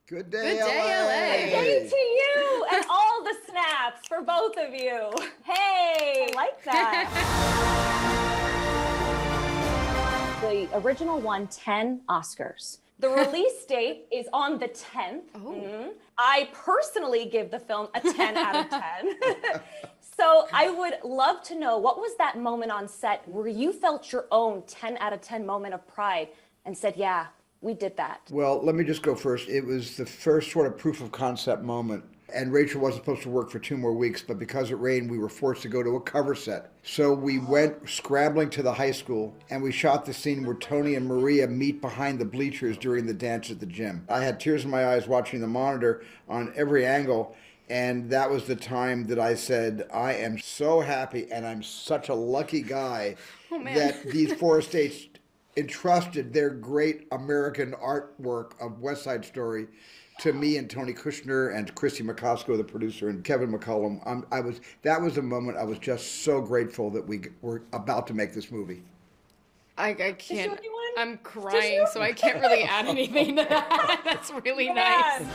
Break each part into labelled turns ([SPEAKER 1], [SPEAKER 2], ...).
[SPEAKER 1] Good day,
[SPEAKER 2] Good day,
[SPEAKER 1] LA.
[SPEAKER 2] LA.
[SPEAKER 3] Hey to you and all the snaps for both of you. Hey, I like that. The original won 10 Oscars. The release date is on the 10th.
[SPEAKER 2] Oh.
[SPEAKER 3] I personally give the film a 10 out of 10. So I would love to know, what was that moment on set where you felt your own 10 out of 10 moment of pride and said, yeah, we did that?
[SPEAKER 1] Well, let me just go first. It was the first sort of proof of concept moment. And Rachel wasn't supposed to work for 2 more weeks, but because it rained, we were forced to go to a cover set. So we went scrambling to the high school, and we shot the scene where Tony and Maria meet behind the bleachers during the dance at the gym. I had tears in my eyes watching the monitor on every angle, and that was the time that I said, I am so happy, and I'm such a lucky guy that these 4 estates entrusted their great American artwork of West Side Story to me and Tony Kushner and Christy McCosco, the producer, and Kevin McCullum. That was a moment I was just so grateful that we were about to make this movie.
[SPEAKER 2] I can't.
[SPEAKER 3] anyone?
[SPEAKER 2] I'm crying, so I can't really add anything to that. That's really nice.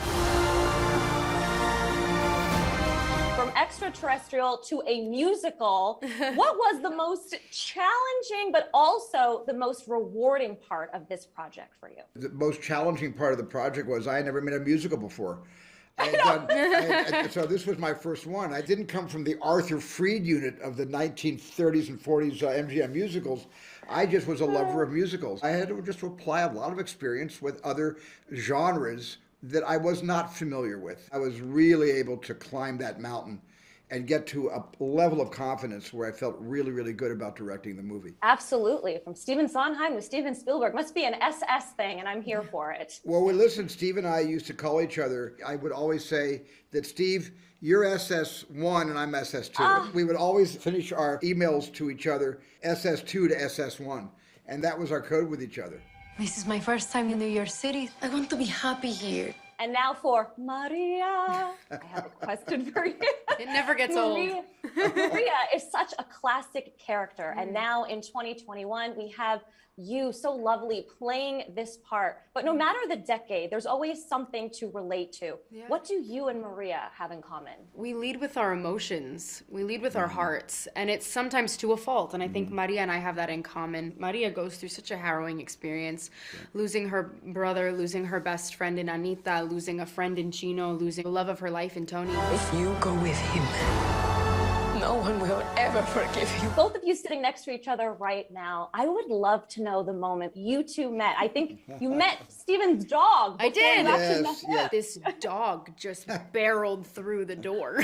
[SPEAKER 3] From extraterrestrial to a musical, what was the most challenging but also the most rewarding part of this project for you?
[SPEAKER 1] The most challenging part of the project was I had never made a musical before. So this was my first one. I didn't come from the Arthur Freed unit of the 1930s and 40s MGM musicals. I just was a lover of musicals. I had to just apply a lot of experience with other genres that I was not familiar with. I was really able to climb that mountain and get to a level of confidence where I felt really, really good about directing the movie.
[SPEAKER 3] Absolutely. From Stephen Sondheim to Steven Spielberg. Must be an SS thing, and I'm here for it.
[SPEAKER 1] Well, listen, Steve and I used to call each other. I would always say that, Steve, you're SS1 and I'm SS2. We would always finish our emails to each other, SS2 to SS1. And that was our code with each other.
[SPEAKER 4] This is my first time in New York City. I want to be happy here.
[SPEAKER 3] And now for Maria. I have a question for you.
[SPEAKER 2] It never gets old.
[SPEAKER 3] Maria is such a classic character. And now in 2021, we have you so lovely playing this part. But no matter the decade, there's always something to relate to.
[SPEAKER 2] Yeah.
[SPEAKER 3] What do you and Maria have in common?
[SPEAKER 2] We lead with our emotions. We lead with our hearts. And it's sometimes to a fault. And I think Maria and I have that in common. Maria goes through such a harrowing experience. Losing her brother, losing her best friend in Anita, losing a friend in Chino, losing the love of her life in Tony.
[SPEAKER 4] If you go with him, no one will ever forgive you.
[SPEAKER 3] Both of you sitting next to each other right now, I would love to know the moment you two met. I think you met Steven's dog.
[SPEAKER 2] I did.
[SPEAKER 1] Yes.
[SPEAKER 2] This dog just barreled through the door.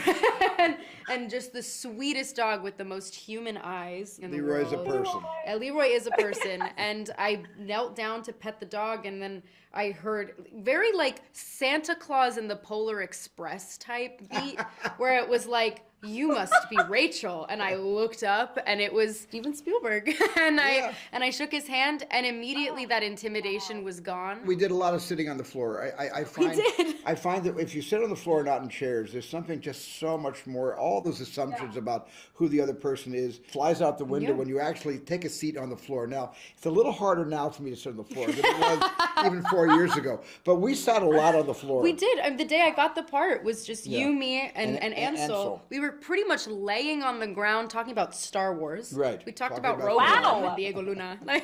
[SPEAKER 2] and just the sweetest dog with the most human eyes in the
[SPEAKER 1] Leroy's a
[SPEAKER 2] world.
[SPEAKER 1] person.
[SPEAKER 2] Leroy is a person. And I knelt down to pet the dog, and then I heard very like Santa Claus and the Polar Express type beat, where it was like, you must be Rachel. And I looked up and it was Steven Spielberg. and I shook his hand, and immediately that intimidation was gone.
[SPEAKER 1] We did a lot of sitting on the floor. I find that if you sit on the floor, not in chairs, there's something just so much more. All those assumptions about who the other person is flies out the window when you actually take a seat on the floor. Now, it's a little harder now for me to sit on the floor than it was even 4 years ago. But we sat a lot on the floor.
[SPEAKER 2] We did. The day I got the part was just you, me, and Ansel. We were pretty much laying on the ground talking about Star Wars.
[SPEAKER 1] Right.
[SPEAKER 2] We talked
[SPEAKER 1] Talking
[SPEAKER 2] about
[SPEAKER 1] about
[SPEAKER 2] Robo with Diego Luna.
[SPEAKER 3] Well,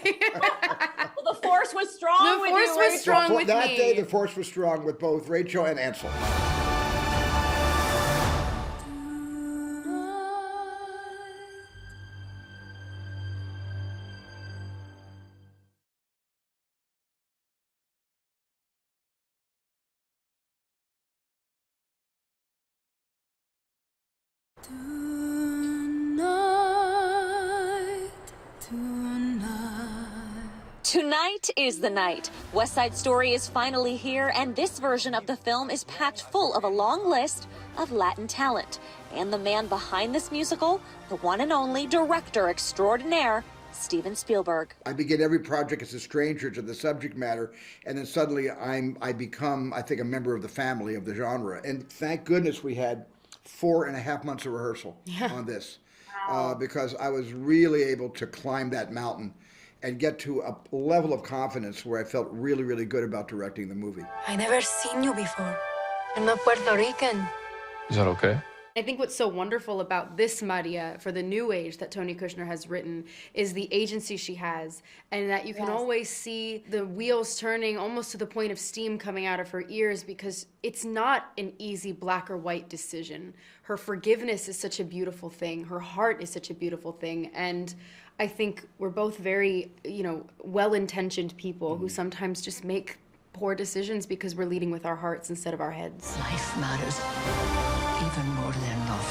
[SPEAKER 3] the force was strong with you,
[SPEAKER 2] The force was
[SPEAKER 3] Rachel.
[SPEAKER 2] strong with
[SPEAKER 1] That
[SPEAKER 2] me.
[SPEAKER 1] day, the force was strong with both Rachel and Ansel.
[SPEAKER 3] Tonight is the night. West Side Story is finally here, and this version of the film is packed full of a long list of Latin talent. And the man behind this musical, the one and only director extraordinaire, Steven Spielberg.
[SPEAKER 1] I begin every project as a stranger to the subject matter, and then suddenly I become, I think, a member of the family of the genre. And thank goodness we had 4.5 months of rehearsal on this, because I was really able to climb that mountain and get to a level of confidence where I felt really, really good about directing the movie.
[SPEAKER 4] I never seen you before. You're not Puerto Rican.
[SPEAKER 5] Is that okay?
[SPEAKER 2] I think what's so wonderful about this Maria for the new age that Tony Kushner has written is the agency she has, and that you can always see the wheels turning almost to the point of steam coming out of her ears, because it's not an easy black or white decision. Her forgiveness is such a beautiful thing. Her heart is such a beautiful thing. And I think we're both very, well-intentioned people who sometimes just make poor decisions because we're leading with our hearts instead of our heads.
[SPEAKER 4] Life matters even more than love.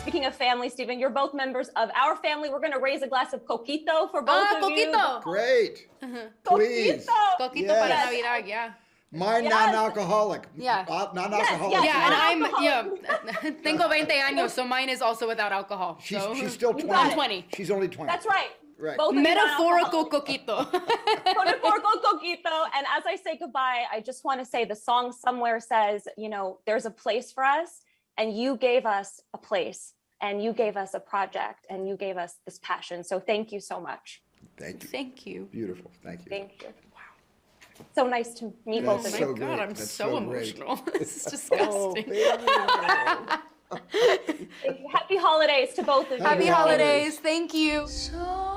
[SPEAKER 6] Speaking of family, Stephen, you're both members of our family. We're going to raise a glass of coquito for both of you.
[SPEAKER 2] Coquito!
[SPEAKER 1] Great. Please.
[SPEAKER 6] Coquito!
[SPEAKER 2] Coquito
[SPEAKER 1] Yes.
[SPEAKER 2] para Navidad, yeah.
[SPEAKER 1] Mine
[SPEAKER 6] Yes.
[SPEAKER 1] non-alcoholic.
[SPEAKER 2] Yeah.
[SPEAKER 1] Non-alcoholic.
[SPEAKER 6] Yes,
[SPEAKER 2] Yeah, and I'm,
[SPEAKER 6] non-alcoholic.
[SPEAKER 2] tengo 20 años, so mine is also without alcohol.
[SPEAKER 1] She's
[SPEAKER 2] So.
[SPEAKER 1] still 20.
[SPEAKER 6] got it.
[SPEAKER 2] 20.
[SPEAKER 1] She's only 20.
[SPEAKER 6] That's right.
[SPEAKER 1] Right.
[SPEAKER 6] Both of you
[SPEAKER 2] Metaphorical
[SPEAKER 6] non-alcoholic.
[SPEAKER 2] coquito.
[SPEAKER 6] Metaphorical coquito. And as I say goodbye, I just want to say the song somewhere says, there's a place for us, and you gave us a place, and you gave us a project, and you gave us this passion. So thank you so much.
[SPEAKER 1] Thank you.
[SPEAKER 2] Thank you.
[SPEAKER 1] Beautiful. Thank you.
[SPEAKER 6] Thank you. Wow. So nice to meet both
[SPEAKER 1] That's
[SPEAKER 6] of
[SPEAKER 1] so
[SPEAKER 6] you.
[SPEAKER 2] Oh my God,
[SPEAKER 1] great.
[SPEAKER 2] I'm
[SPEAKER 1] That's
[SPEAKER 2] so
[SPEAKER 1] so great.
[SPEAKER 2] emotional. This is
[SPEAKER 1] Oh,
[SPEAKER 2] disgusting.
[SPEAKER 6] Thank you. Happy holidays to both of you.
[SPEAKER 2] Happy
[SPEAKER 1] Happy
[SPEAKER 2] holidays. Thank you.
[SPEAKER 4] So